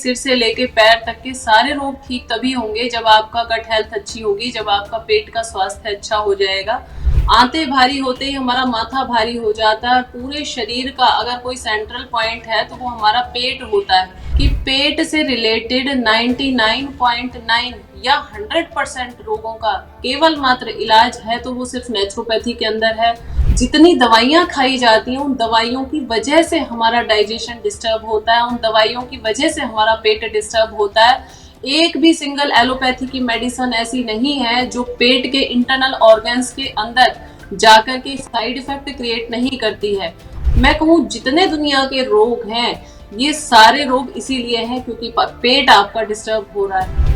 सिर से लेके पैर तक के सारे रोग ठीक तभी होंगे जब आपका गट हेल्थ अच्छी होगी, जब आपका पेट का स्वास्थ्य अच्छा हो जाएगा। आंतें भारी होते ही हमारा माथा भारी हो जाता है। पूरे शरीर का अगर कोई सेंट्रल पॉइंट है तो वो हमारा पेट होता है कि पेट से रिलेटेड 99.9 या 100% रोगों का केवल मात्र इलाज है तो वो सिर्फ नेचुरोपैथी के अंदर है। जितनी दवाइयां खाई जाती हैं उन दवाइयों की वजह से हमारा डाइजेशन डिस्टर्ब होता है, उन दवाइयों की वजह से हमारा पेट डिस्टर्ब होता है। एक भी सिंगल एलोपैथी की मेडिसिन ऐसी नहीं है जो पेट के इंटरनल ऑर्गन्स के अंदर जाकर के साइड इफेक्ट क्रिएट नहीं करती है। मैं कहूँ जितने दुनिया के रोग हैं ये सारे रोग इसीलिए हैं क्योंकि पेट आपका डिस्टर्ब हो रहा है।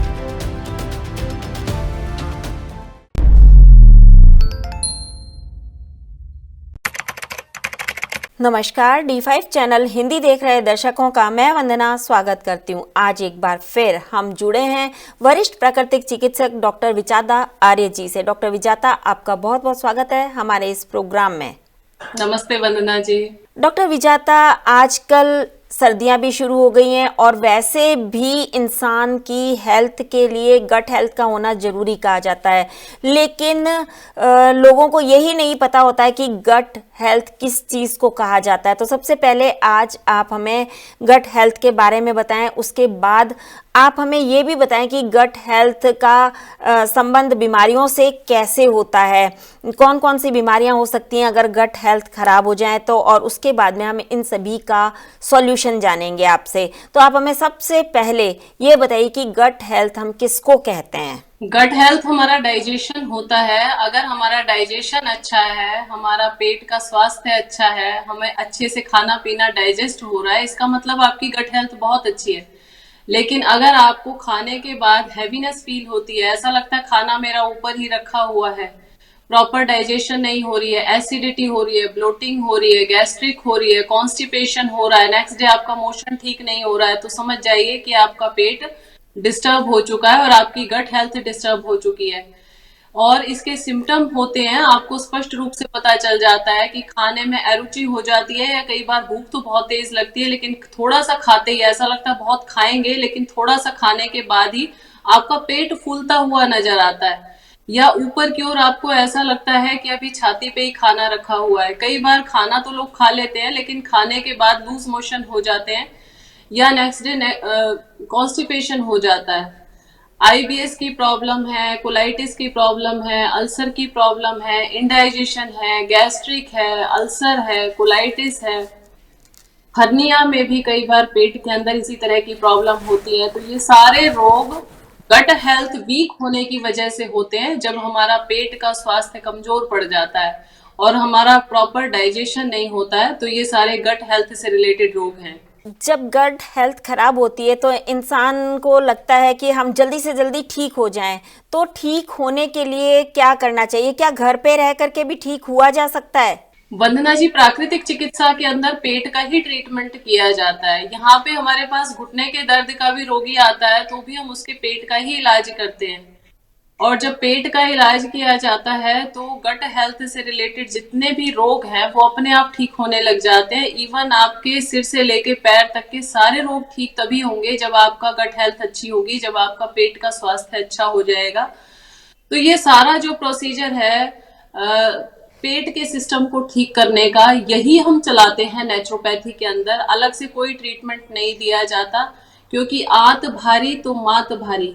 नमस्कार, D5 चैनल हिंदी देख रहे दर्शकों का मैं वंदना स्वागत करती हूं। आज एक बार फिर हम जुड़े हैं वरिष्ठ प्राकृतिक चिकित्सक डॉक्टर विजाता आर्य जी से। डॉक्टर विजाता, आपका बहुत बहुत स्वागत है हमारे इस प्रोग्राम में। नमस्ते वंदना जी। डॉक्टर विजाता, आजकल सर्दियां भी शुरू हो गई हैं और वैसे भी इंसान की हेल्थ के लिए गट हेल्थ का होना ज़रूरी कहा जाता है, लेकिन लोगों को यही नहीं पता होता है कि गट हेल्थ किस चीज़ को कहा जाता है। तो सबसे पहले आज आप हमें गट हेल्थ के बारे में बताएं, उसके बाद आप हमें ये भी बताएं कि गट हेल्थ का संबंध बीमारियों से कैसे होता है, कौन कौन सी बीमारियां हो सकती हैं अगर गट हेल्थ खराब हो जाए तो, और उसके बाद में हम इन सभी का सॉल्यूशन जानेंगे आपसे। तो आप हमें सबसे पहले ये बताइए कि गट हेल्थ हम किसको कहते हैं। गट हेल्थ हमारा डाइजेशन होता है। अगर हमारा डाइजेशन अच्छा है, हमारा पेट का स्वास्थ्य अच्छा है, हमें अच्छे से खाना पीना डाइजेस्ट हो रहा है, इसका मतलब आपकी गट हेल्थ बहुत अच्छी है। लेकिन अगर आपको खाने के बाद हैवीनेस फील होती है, ऐसा लगता है खाना मेरा ऊपर ही रखा हुआ है, प्रॉपर डाइजेशन नहीं हो रही है, एसिडिटी हो रही है, ब्लोटिंग हो रही है, गैस्ट्रिक हो रही है, कॉन्स्टिपेशन हो रहा है, नेक्स्ट डे आपका मोशन ठीक नहीं हो रहा है, तो समझ जाइए कि आपका पेट डिस्टर्ब हो चुका है और आपकी गट हेल्थ डिस्टर्ब हो चुकी है। और इसके सिम्टम होते हैं, आपको स्पष्ट रूप से पता चल जाता है कि खाने में अरुचि हो जाती है, या कई बार भूख तो बहुत तेज लगती है लेकिन थोड़ा सा खाते ही ऐसा लगता है बहुत खाएंगे, लेकिन थोड़ा सा खाने के बाद ही आपका पेट फूलता हुआ नजर आता है, या ऊपर की ओर आपको ऐसा लगता है कि अभी छाती पे ही खाना रखा हुआ है। कई बार खाना तो लोग खा लेते हैं लेकिन खाने के बाद लूज मोशन हो जाते हैं, या नेक्स्ट डे कॉन्स्टिपेशन हो जाता है। आईबीएस की प्रॉब्लम है, कोलाइटिस की प्रॉब्लम है, अल्सर की प्रॉब्लम है, इंडाइजेशन है, गैस्ट्रिक है, अल्सर है, कोलाइटिस है, हर्निया में भी कई बार पेट के अंदर इसी तरह की प्रॉब्लम होती है। तो ये सारे रोग गट हेल्थ वीक होने की वजह से होते हैं, जब हमारा पेट का स्वास्थ्य कमजोर पड़ जाता है और हमारा प्रॉपर डाइजेशन नहीं होता है, तो ये सारे गट हेल्थ से रिलेटेड रोग हैं। जब गट हेल्थ खराब होती है तो इंसान को लगता है कि हम जल्दी से जल्दी ठीक हो जाएं, तो ठीक होने के लिए क्या करना चाहिए? क्या घर पे रह करके भी ठीक हुआ जा सकता है? वंदना जी, प्राकृतिक चिकित्सा के अंदर पेट का ही ट्रीटमेंट किया जाता है। यहाँ पे हमारे पास घुटने के दर्द का भी रोगी आता है तो भी हम उसके पेट का ही इलाज करते हैं। और जब पेट का इलाज किया जाता है तो गट हेल्थ से रिलेटेड जितने भी रोग हैं वो अपने आप ठीक होने लग जाते हैं। इवन आपके सिर से लेके पैर तक के सारे रोग ठीक तभी होंगे जब आपका गट हेल्थ अच्छी होगी, जब आपका पेट का स्वास्थ्य अच्छा हो जाएगा। तो ये सारा जो प्रोसीजर है पेट के सिस्टम को ठीक करने का, यही हम चलाते हैं नेचुरोपैथी के अंदर। अलग से कोई ट्रीटमेंट नहीं दिया जाता, क्योंकि आंत भारी तो मात भारी।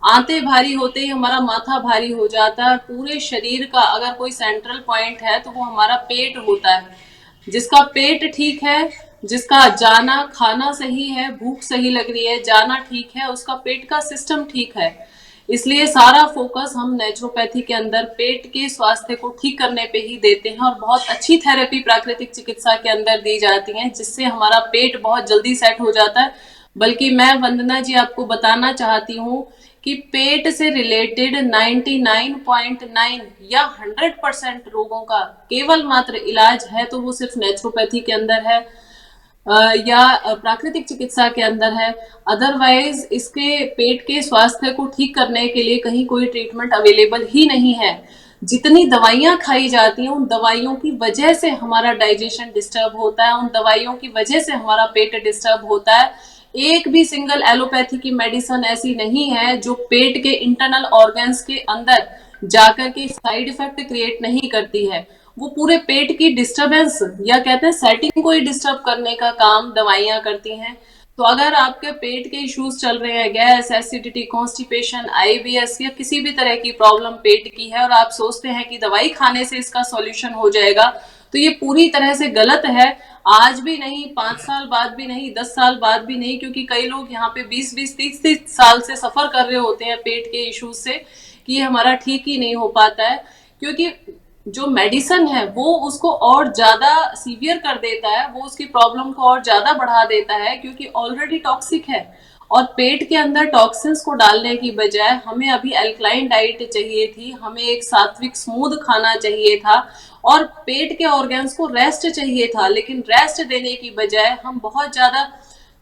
आंतें भारी होते ही हमारा माथा भारी हो जाता है। पूरे शरीर का अगर कोई सेंट्रल पॉइंट है तो वो हमारा पेट होता है। जिसका पेट ठीक है, जिसका जाना खाना सही है, भूख सही लग रही है, जाना ठीक है, उसका पेट का सिस्टम ठीक है। इसलिए सारा फोकस हम नेचुरोपैथी के अंदर पेट के स्वास्थ्य को ठीक करने पे ही देते हैं, और बहुत अच्छी थेरेपी प्राकृतिक चिकित्सा के अंदर दी जाती है जिससे हमारा पेट बहुत जल्दी सेट हो जाता है। बल्कि मैं वंदना जी आपको बताना चाहती हूँ कि पेट से रिलेटेड 99.9 या 100% रोगों का केवल मात्र इलाज है तो वो सिर्फ नेचुरोपैथी के अंदर है या प्राकृतिक चिकित्सा के अंदर है। अदरवाइज इसके पेट के स्वास्थ्य को ठीक करने के लिए कहीं कोई ट्रीटमेंट अवेलेबल ही नहीं है। जितनी दवाइयां खाई जाती हैं उन दवाइयों की वजह से हमारा डाइजेशन डिस्टर्ब होता है, उन दवाइयों की वजह से हमारा पेट डिस्टर्ब होता है। एक भी सिंगल एलोपैथी की मेडिसिन ऐसी नहीं है जो पेट के इंटरनल ऑर्गन्स के अंदर जाकर के साइड इफेक्ट क्रिएट नहीं करती है। वो पूरे पेट की डिस्टरबेंस या कहते हैं सेटिंग को ही डिस्टर्ब करने का काम दवाइयां करती हैं। तो अगर आपके पेट के इश्यूज चल रहे हैं, गैस, एसिडिटी, कॉन्स्टिपेशन, आईबीएस या किसी भी तरह की प्रॉब्लम पेट की है और आप सोचते हैं कि दवाई खाने से इसका सॉल्यूशन हो जाएगा, तो ये पूरी तरह से गलत है। आज भी नहीं, 5 साल बाद भी नहीं, 10 साल बाद भी नहीं, क्योंकि कई लोग यहाँ पे 20-20, 30-30 साल से सफर कर रहे होते हैं पेट के इश्यूज से कि ये हमारा ठीक ही नहीं हो पाता है, क्योंकि जो मेडिसन है वो उसको और ज्यादा सीवियर कर देता है, वो उसकी प्रॉब्लम को और ज्यादा बढ़ा देता है, क्योंकि ऑलरेडी टॉक्सिक है। और पेट के अंदर टॉक्सिन्स को डालने की बजाय हमें अभी अल्कलाइन डाइट चाहिए थी, हमें एक सात्विक स्मूथ खाना चाहिए था और पेट के ऑर्गन्स को रेस्ट चाहिए था। लेकिन रेस्ट देने की बजाय हम बहुत ज्यादा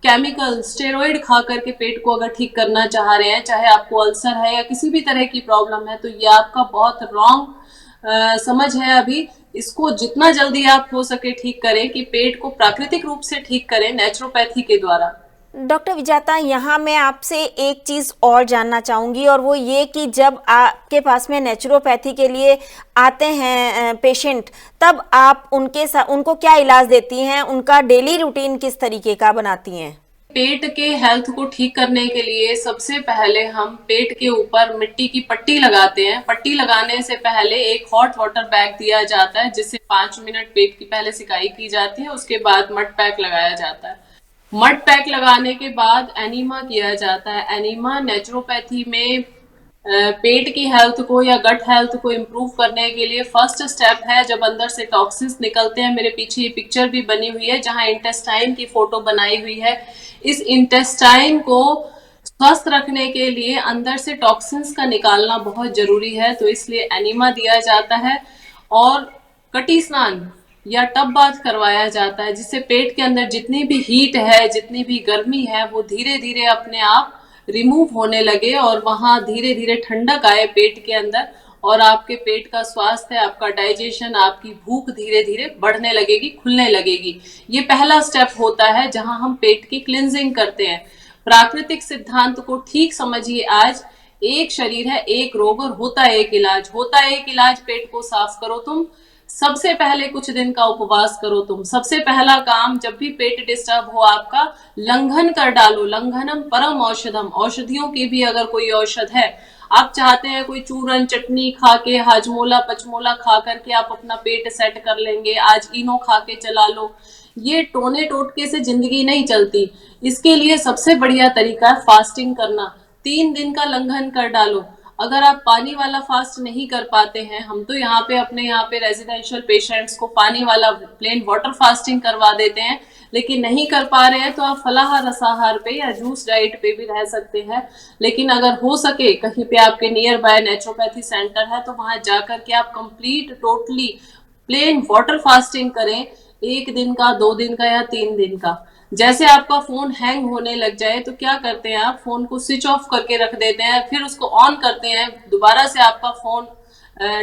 केमिकल, स्टेरॉइड खा करके पेट को अगर ठीक करना चाह रहे हैं, चाहे आपको अल्सर है या किसी भी तरह की प्रॉब्लम है, तो ये आपका बहुत रॉन्ग समझ है। अभी इसको जितना जल्दी आप हो सके ठीक करें, कि पेट को प्राकृतिक रूप से ठीक करें नेचुरोपैथी के द्वारा। डॉक्टर विजाता, यहाँ मैं आपसे एक चीज़ और जानना चाहूँगी, और वो ये कि जब आपके पास में नेचुरोपैथी के लिए आते हैं पेशेंट, तब आप उनके साथ उनको क्या इलाज देती हैं, उनका डेली रूटीन किस तरीके का बनाती हैं? पेट के हेल्थ को ठीक करने के लिए सबसे पहले हम पेट के ऊपर मिट्टी की पट्टी लगाते हैं। पट्टी लगाने से पहले एक हॉट वाटर बैग दिया जाता है, जिससे 5 मिनट पेट की पहले सिकाई की जाती है, उसके बाद मड पैक लगाया जाता है। मड पैक लगाने के बाद एनीमा किया जाता है। एनीमा नेचुरोपैथी में पेट की हेल्थ को या गट हेल्थ को इम्प्रूव करने के लिए फर्स्ट स्टेप है। जब अंदर से टॉक्सिन्स निकलते हैं, मेरे पीछे ये पिक्चर भी बनी हुई है जहां इंटेस्टाइन की फोटो बनाई हुई है। इस इंटेस्टाइन को स्वस्थ रखने के लिए अंदर से टॉक्सिन्स का निकालना बहुत जरूरी है, तो इसलिए एनीमा दिया जाता है और कटी स्नान या टब बाथ करवाया जाता है, जिससे पेट के अंदर जितनी भी हीट है, जितनी भी गर्मी है, वो धीरे धीरे अपने आप रिमूव होने लगे और वहां धीरे धीरे ठंडक आए पेट के अंदर, और आपके पेट का स्वास्थ्य, आपका डाइजेशन, आपकी भूख धीरे धीरे बढ़ने लगेगी, खुलने लगेगी। ये पहला स्टेप होता है जहां हम पेट की क्लिनजिंग करते हैं। प्राकृतिक सिद्धांत को ठीक समझिए। आज एक शरीर है, एक रोग, और होता है एक इलाज। होता है एक इलाज, पेट को साफ करो तुम। सबसे पहले कुछ दिन का उपवास करो तुम। सबसे पहला काम, जब भी पेट डिस्टर्ब हो आपका, लंघन कर डालो। लंघनम परम औषधम। औषधियों की भी अगर कोई औषध है, आप चाहते हैं कोई चूरन चटनी खा के, हाजमोला पचमोला खा करके आप अपना पेट सेट कर लेंगे, आज इनो खा के चला लो, ये टोने टोटके से जिंदगी नहीं चलती। इसके लिए सबसे बढ़िया तरीका है फास्टिंग करना। 3 दिन का लंघन कर डालो। अगर आप पानी वाला फास्ट नहीं कर पाते हैं, हम तो यहाँ पे अपने यहाँ पे रेजिडेंशियल पेशेंट्स को पानी वाला प्लेन वाटर फास्टिंग करवा देते हैं, लेकिन नहीं कर पा रहे हैं तो आप फलाहार रसाहार पे या जूस डाइट पे भी रह सकते हैं। लेकिन अगर हो सके कहीं पे आपके नियर बाय नेचुरोपैथी सेंटर है, तो वहां जाकर के आप complete totally plain water fasting करें, 1 दिन का, 2 दिन का या 3 दिन का। जैसे आपका फोन हैंग होने लग जाए तो क्या करते हैं, आप फोन को स्विच ऑफ करके रख देते हैं, फिर उसको ऑन करते हैं, दोबारा से आपका फोन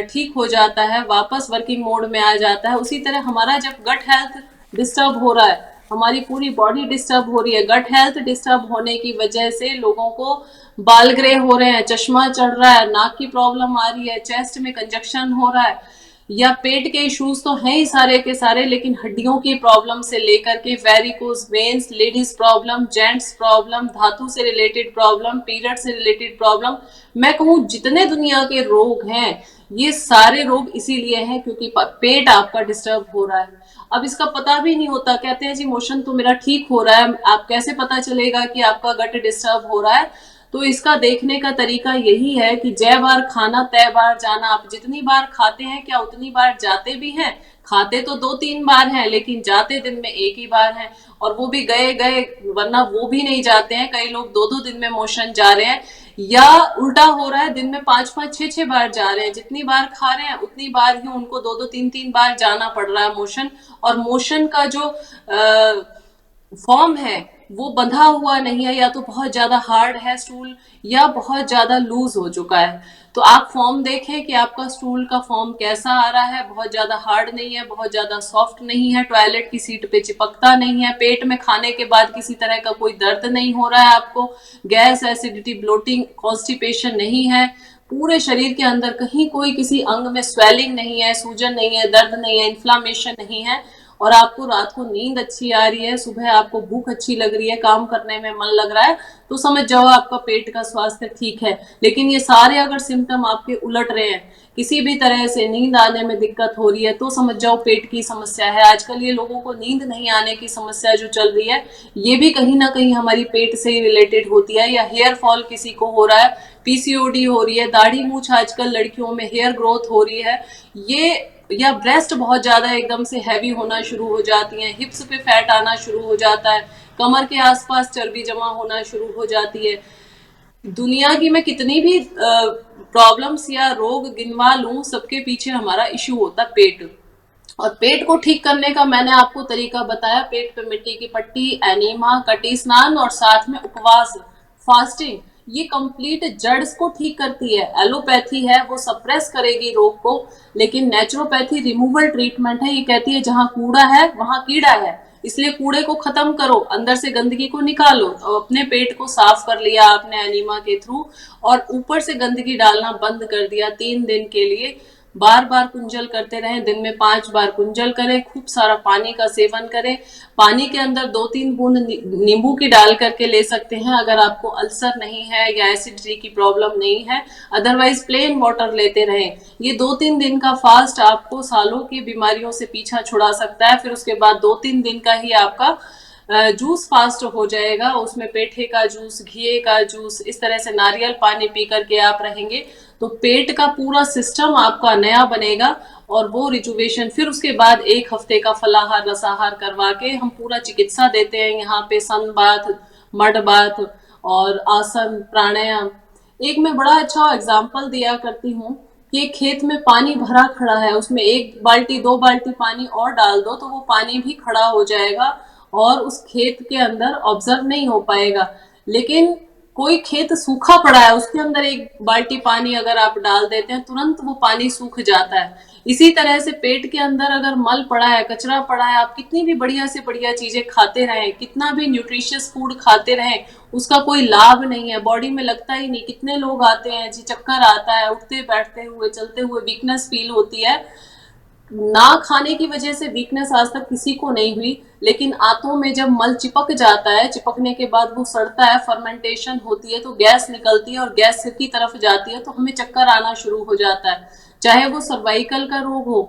ठीक हो जाता है, वापस वर्किंग मोड में आ जाता है। उसी तरह हमारा जब गट हेल्थ डिस्टर्ब हो रहा है, हमारी पूरी बॉडी डिस्टर्ब हो रही है, गट हेल्थ डिस्टर्ब होने की वजह से लोगों को बाल ग्रे हो रहे हैं, चश्मा चढ़ रहा है, नाक की प्रॉब्लम आ रही है, चेस्ट में कंजक्शन हो रहा है, या पेट के इश्यूज तो हैं ही सारे के सारे, लेकिन हड्डियों की प्रॉब्लम से लेकर के varicose veins, ladies problem, gents problem, धातु से रिलेटेड प्रॉब्लम, पीरियड से रिलेटेड प्रॉब्लम, मैं कहूँ जितने दुनिया के रोग हैं, ये सारे रोग इसीलिए हैं क्योंकि पेट आपका डिस्टर्ब हो रहा है। अब इसका पता भी नहीं होता, कहते हैं जी मोशन तो मेरा ठीक हो रहा है, आप कैसे पता चलेगा कि आपका गट डिस्टर्ब हो रहा है? तो इसका देखने का तरीका यही है कि जय बार खाना तय बार जाना। आप जितनी बार खाते हैं, क्या उतनी बार जाते भी हैं? खाते तो 2-3 बार हैं, लेकिन जाते दिन में एक ही बार हैं, और वो भी गए गए, वरना वो भी नहीं जाते हैं। कई लोग 2-2 दिन में मोशन जा रहे हैं, या उल्टा हो रहा है, दिन में 5-5, 6-6 बार जा रहे हैं। जितनी बार खा रहे हैं उतनी बार ही उनको 2-2, 3-3 बार जाना पड़ रहा है मोशन। और मोशन का जो फॉर्म है, वो बंधा हुआ नहीं है, या तो बहुत ज्यादा हार्ड है स्टूल या बहुत ज्यादा लूज हो चुका है। तो आप फॉर्म देखें कि आपका स्टूल का फॉर्म कैसा आ रहा है, बहुत ज्यादा हार्ड नहीं है, बहुत ज्यादा सॉफ्ट नहीं है, टॉयलेट की सीट पे चिपकता नहीं है, पेट में खाने के बाद किसी तरह का कोई दर्द नहीं हो रहा है आपको, गैस, एसिडिटी, ब्लोटिंग, कॉन्स्टिपेशन नहीं है, पूरे शरीर के अंदर कहीं कोई किसी अंग में स्वेलिंग नहीं है, सूजन नहीं है, दर्द नहीं है, इन्फ्लामेशन नहीं है, और आपको रात को नींद अच्छी आ रही है, सुबह आपको भूख अच्छी लग रही है, काम करने में मन लग रहा है, तो समझ जाओ आपका पेट का स्वास्थ्य ठीक है। लेकिन ये सारे अगर सिम्टम आपके उलट रहे हैं, किसी भी तरह से नींद आने में दिक्कत हो रही है, तो समझ जाओ पेट की समस्या है। आजकल ये लोगों को नींद नहीं आने की समस्या जो चल रही है, ये भी कहीं ना कहीं हमारी पेट से ही रिलेटेड होती है। या हेयर फॉल किसी को हो रहा है, पीसीओडी हो रही है, दाढ़ी मूछ आजकल लड़कियों में हेयर ग्रोथ हो रही है, ये, या ब्रेस्ट बहुत ज्यादा एकदम से हैवी होना शुरू हो जाती है, हिप्स पे फैट आना शुरू हो जाता है, कमर के आसपास चर्बी जमा होना शुरू हो जाती है। दुनिया की मैं कितनी भी प्रॉब्लम्स या रोग गिनवा लूं, सबके पीछे हमारा इश्यू होता है पेट। और पेट को ठीक करने का मैंने आपको तरीका बताया, पेट पे मिट्टी की पट्टी, एनीमा, कटी स्नान, और साथ में उपवास, फास्टिंग, ये कंप्लीट जड़ को ठीक करती है। एलोपैथी है वो सप्रेस करेगी रोग को, लेकिन नेचुरोपैथी रिमूवल ट्रीटमेंट है, ये कहती है जहां कूड़ा है वहां कीड़ा है, इसलिए कूड़े को खत्म करो, अंदर से गंदगी को निकालो। तो अपने पेट को साफ कर लिया आपने एनीमा के थ्रू, और ऊपर से गंदगी डालना बंद कर दिया 3 दिन के लिए। बार बार कुंजल करते रहें, दिन में 5 बार कुंजल करें, खूब सारा पानी का सेवन करें, पानी के अंदर 2-3 बूंद नींबू की डाल करके ले सकते हैं अगर आपको अल्सर नहीं है या एसिडिटी की प्रॉब्लम नहीं है, अदरवाइज प्लेन वाटर लेते रहें। ये 2-3 दिन का फास्ट आपको सालों की बीमारियों से पीछा छुड़ा सकता है। फिर उसके बाद 2-3 दिन का ही आपका जूस फास्ट हो जाएगा, उसमें पेठे का जूस, घी का जूस, इस तरह से नारियल पानी पी करके आप रहेंगे तो पेट का पूरा सिस्टम आपका नया बनेगा, और वो रिजुवेशन। फिर उसके बाद 1 हफ्ते का फलाहार रसाहार करवा के हम पूरा चिकित्सा देते हैं यहाँ पे, सन बाथ, मड बाथ और आसन, प्राणायाम। एक मैं बड़ा अच्छा एग्जाम्पल दिया करती हूँ कि एक खेत में पानी भरा खड़ा है, उसमें 1 बाल्टी 2 बाल्टी पानी और डाल दो तो वो पानी भी खड़ा हो जाएगा और उस खेत के अंदर ऑब्जर्व नहीं हो पाएगा। लेकिन कोई खेत सूखा पड़ा है, उसके अंदर 1 बाल्टी पानी अगर आप डाल देते हैं, तुरंत वो पानी सूख जाता है। इसी तरह से पेट के अंदर अगर मल पड़ा है, कचरा पड़ा है, आप कितनी भी बढ़िया से बढ़िया चीजें खाते रहें, कितना भी न्यूट्रिशियस फूड खाते रहें, उसका कोई लाभ नहीं है, बॉडी में लगता ही नहीं। कितने लोग आते हैं जी, चक्कर आता है, उठते बैठते हुए, चलते हुए वीकनेस फील होती है। ना खाने की वजह से वीकनेस आज तक किसी को नहीं हुई, लेकिन आंतों में जब मल चिपक जाता है, चिपकने के बाद वो सड़ता है, फर्मेंटेशन होती है तो गैस निकलती है और गैस सिर की तरफ जाती है तो हमें चक्कर आना शुरू हो जाता है। चाहे वो सर्वाइकल का रोग हो,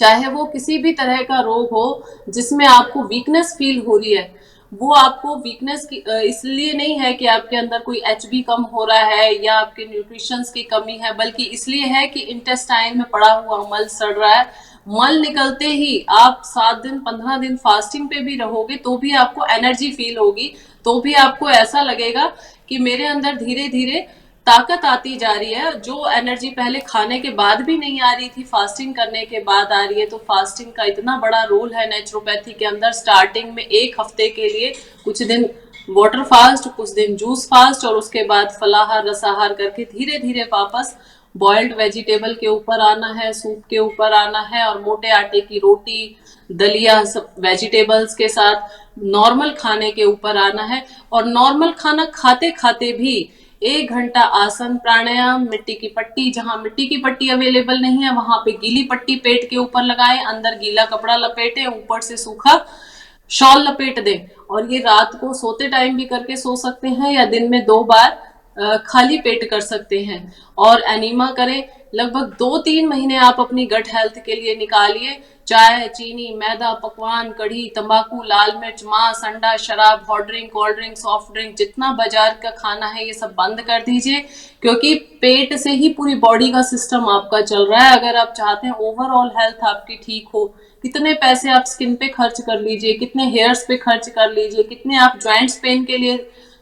चाहे वो किसी भी तरह का रोग हो जिसमें आपको वीकनेस फील हो रही है, वो आपको वीकनेस की इसलिए नहीं है कि आपके अंदर कोई एचबी कम हो रहा है या आपके न्यूट्रिशंस की कमी है, बल्कि इसलिए है कि इंटेस्टाइन में पड़ा हुआ मल सड़ रहा है। मल निकलते ही आप 7 दिन 15 दिन फास्टिंग पे भी रहोगे तो भी आपको एनर्जी फील होगी, तो भी आपको ऐसा लगेगा कि मेरे अंदर धीरे धीरे ताकत आती जा रही है। जो एनर्जी पहले खाने के बाद भी नहीं आ रही थी, फास्टिंग करने के बाद आ रही है। तो फास्टिंग का इतना बड़ा रोल है नेचुरोपैथी के अंदर। स्टार्टिंग में 1 हफ्ते के लिए कुछ दिन वाटर फास्ट, कुछ दिन जूस फास्ट, और उसके बाद फलाहार रसाहार करके धीरे धीरे वापस बॉइल्ड वेजिटेबल के ऊपर आना है, सूप के ऊपर आना है, और मोटे आटे की रोटी, दलिया, सब वेजिटेबल्स के साथ नॉर्मल खाने के ऊपर आना है। और नॉर्मल खाना खाते खाते भी 1 घंटा आसन, प्राणायाम, मिट्टी की पट्टी, जहां मिट्टी की पट्टी अवेलेबल नहीं है वहां पे गीली पट्टी पेट के ऊपर लगाएं, अंदर गीला कपड़ा लपेटे, ऊपर से सूखा शॉल लपेट दें। और ये रात को सोते टाइम भी करके सो सकते हैं या दिन में 2 बार खाली पेट कर सकते हैं। और एनीमा करें। लगभग 2-3 महीने आप अपनी गट हेल्थ के लिए निकालिए। चाय, चीनी, मैदा, पकवान, कढ़ी, तंबाकू, लाल मिर्च, मांस, अंडा, शराब, hot drink, cold drink, soft drink, जितना बाजार का खाना है ये सब बंद कर दीजिए, क्योंकि पेट से ही पूरी बॉडी का सिस्टम आपका चल रहा है। अगर आप चाहते हैं ओवरऑल हेल्थ आपकी ठीक हो, कितने पैसे आप स्किन पे खर्च कर लीजिए, कितने हेयर्स पे खर्च कर लीजिए, कितने आप ज्वाइंट्स पेन के लिए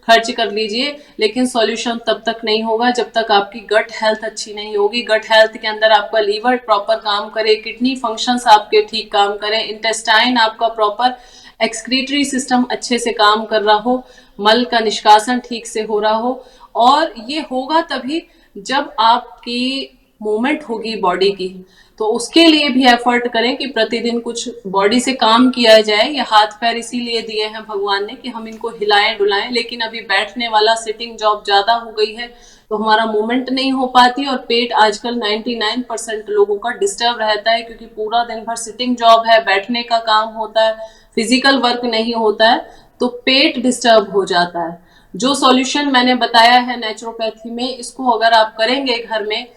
खर्च कर लीजिए, लेकिन सॉल्यूशन तब तक नहीं होगा जब तक आपकी गट हेल्थ अच्छी नहीं होगी। गट हेल्थ के अंदर आपका लीवर प्रॉपर काम करे, किडनी फंक्शंस आपके ठीक काम करें, इंटेस्टाइन आपका प्रॉपर एक्सक्रीटरी सिस्टम अच्छे से काम कर रहा हो, मल का निष्कासन ठीक से हो रहा हो। और ये होगा तभी जब आपकी मूवमेंट होगी बॉडी की। तो उसके लिए भी एफर्ट करें कि प्रतिदिन कुछ बॉडी से काम किया जाए। ये हाथ पैर इसीलिए दिए हैं भगवान ने कि हम इनको हिलाएं डुलाएं, लेकिन अभी बैठने वाला सिटिंग जॉब ज्यादा हो गई है तो हमारा मूवमेंट नहीं हो पाती। और पेट आजकल 99% लोगों का डिस्टर्ब रहता है, क्योंकि पूरा दिन भर सिटिंग जॉब है, बैठने का काम होता है, फिजिकल वर्क नहीं होता है, तो पेट डिस्टर्ब हो जाता है। जो सॉल्यूशन मैंने बताया है नेचुरोपैथी में, इसको अगर आप करेंगे घर में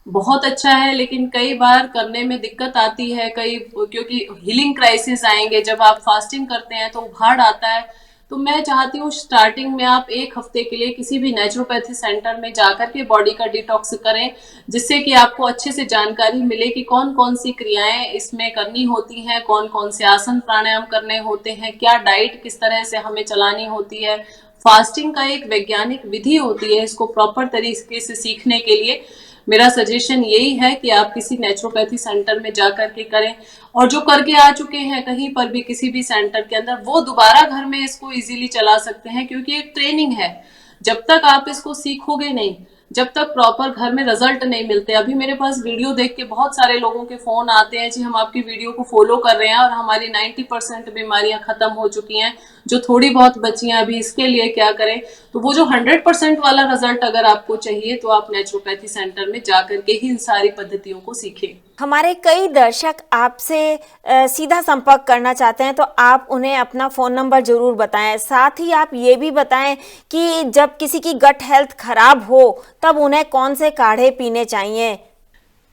बहुत अच्छा है। लेकिन कई बार करने में दिक्कत आती है, क्योंकि हीलिंग क्राइसिस आएंगे जब आप फास्टिंग करते हैं तो उभाड़ आता है। तो मैं चाहती हूँ स्टार्टिंग में आप 1 हफ्ते के लिए किसी भी नेचुरोपैथी सेंटर में जाकर के बॉडी का डिटॉक्स करें, जिससे कि आपको अच्छे से जानकारी मिले कि कौन कौन सी क्रियाएं इसमें करनी होती हैं, कौन कौन से आसन प्राणायाम करने होते हैं, क्या डाइट किस तरह से हमें चलानी होती है। फास्टिंग का एक वैज्ञानिक विधि होती है, इसको प्रॉपर तरीके से सीखने के लिए मेरा सजेशन यही है कि आप किसी नेचुरोपैथी सेंटर में जाकर के करें। और जो करके आ चुके हैं कहीं पर भी किसी भी सेंटर के अंदर, वो दोबारा घर में इसको इजीली चला सकते हैं, क्योंकि एक ट्रेनिंग है। जब तक आप इसको सीखोगे नहीं, जब तक प्रॉपर घर में रिजल्ट नहीं मिलते। अभी मेरे पास वीडियो देख के बहुत सारे लोगों के फोन आते हैं, जी हम आपकी वीडियो को फॉलो कर रहे हैं और हमारी 90% बीमारियां खत्म हो चुकी हैं, जो थोड़ी बहुत बची हैं अभी इसके लिए क्या करें। तो वो जो 100% वाला रिजल्ट अगर आपको चाहिए तो आप नेचुरोपैथी सेंटर में जाकर के ही इन सारी पद्धतियों को सीखें। हमारे कई दर्शक आपसे सीधा संपर्क करना चाहते हैं, तो आप उन्हें अपना फ़ोन नंबर ज़रूर बताएं। साथ ही आप ये भी बताएं कि जब किसी की गट हेल्थ खराब हो तब उन्हें कौन से काढ़े पीने चाहिए।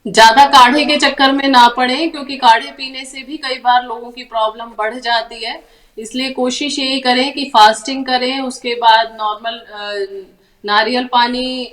ज्यादा काढ़े के चक्कर में ना पड़े, क्योंकि काढ़े पीने से भी कई बार लोगों की प्रॉब्लम बढ़ जाती है। इसलिए कोशिश यही करें कि फास्टिंग करें, उसके बाद नॉर्मल नारियल पानी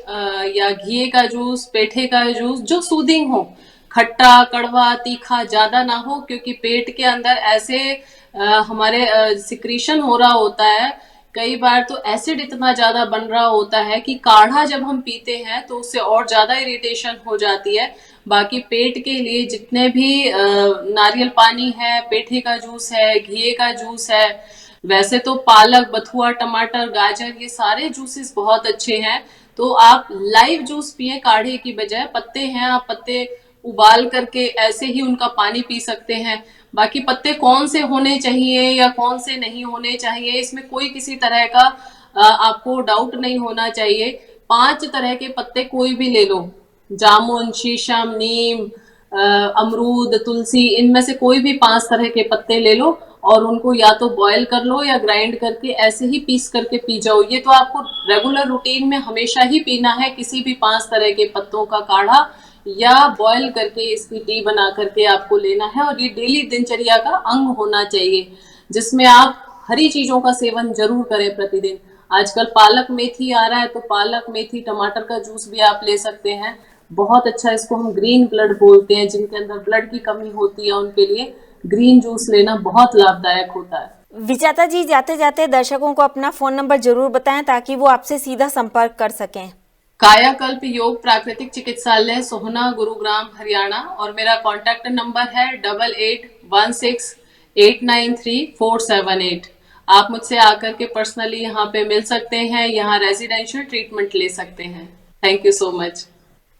या घी का जूस, पेठे का जूस, जो सूदिंग हो, खट्टा कड़वा तीखा ज्यादा ना हो, क्योंकि पेट के अंदर ऐसे हमारे सिक्रीशन हो रहा होता है। कई बार तो एसिड इतना ज्यादा बन रहा होता है कि काढ़ा जब हम पीते हैं तो उससे और ज्यादा इरिटेशन हो जाती है। बाकी पेट के लिए जितने भी नारियल पानी है, पेठे का जूस है, घी का जूस है, वैसे तो पालक, बथुआ, टमाटर, गाजर, ये सारे जूसेस बहुत अच्छे हैं। तो आप लाइव जूस पिए काढ़े की बजाय। पत्ते हैं, आप पत्ते उबाल करके ऐसे ही उनका पानी पी सकते हैं। बाकी पत्ते कौन से होने चाहिए या कौन से नहीं होने चाहिए, इसमें कोई किसी तरह का आपको डाउट नहीं होना चाहिए। 5 तरह के पत्ते कोई भी ले लो, जामुन, शीशम, नीम, अमरूद, तुलसी, इनमें से कोई भी 5 तरह के पत्ते ले लो और उनको या तो बॉयल कर लो या ग्राइंड करके ऐसे ही पीस करके पी जाओ। ये तो आपको रेगुलर रूटीन में हमेशा ही पीना है, किसी भी 5 तरह के पत्तों का काढ़ा या बॉयल करके इसकी टी बना करके आपको लेना है। और ये डेली दिनचर्या का अंग होना चाहिए, जिसमें आप हरी चीजों का सेवन जरूर करें प्रतिदिन। आजकल पालक मेथी आ रहा है, तो पालक मेथी टमाटर का जूस भी आप ले सकते हैं, बहुत अच्छा। इसको हम ग्रीन ब्लड बोलते हैं, जिनके अंदर ब्लड की कमी होती है उनके लिए ग्रीन जूस लेना बहुत लाभदायक होता है। विजेता जी, जाते जाते दर्शकों को अपना फोन नंबर जरूर बताएं ताकि वो आपसे सीधा संपर्क कर सकें। कायाकल्प योग प्राकृतिक चिकित्सालय, सोहना, गुरुग्राम, हरियाणा। और मेरा कॉन्टैक्ट नंबर है 8816893478। आप मुझसे आकर के पर्सनली यहाँ पे मिल सकते हैं, यहाँ रेजिडेंशियल ट्रीटमेंट ले सकते हैं। Thank you so much.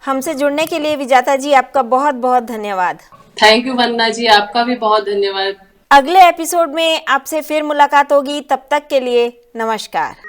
हमसे जुड़ने के लिए विजेता जी आपका बहुत बहुत धन्यवाद। थैंक यू वंदना जी, आपका भी बहुत धन्यवाद। अगले एपिसोड में आपसे फिर मुलाकात होगी, तब तक के लिए नमस्कार।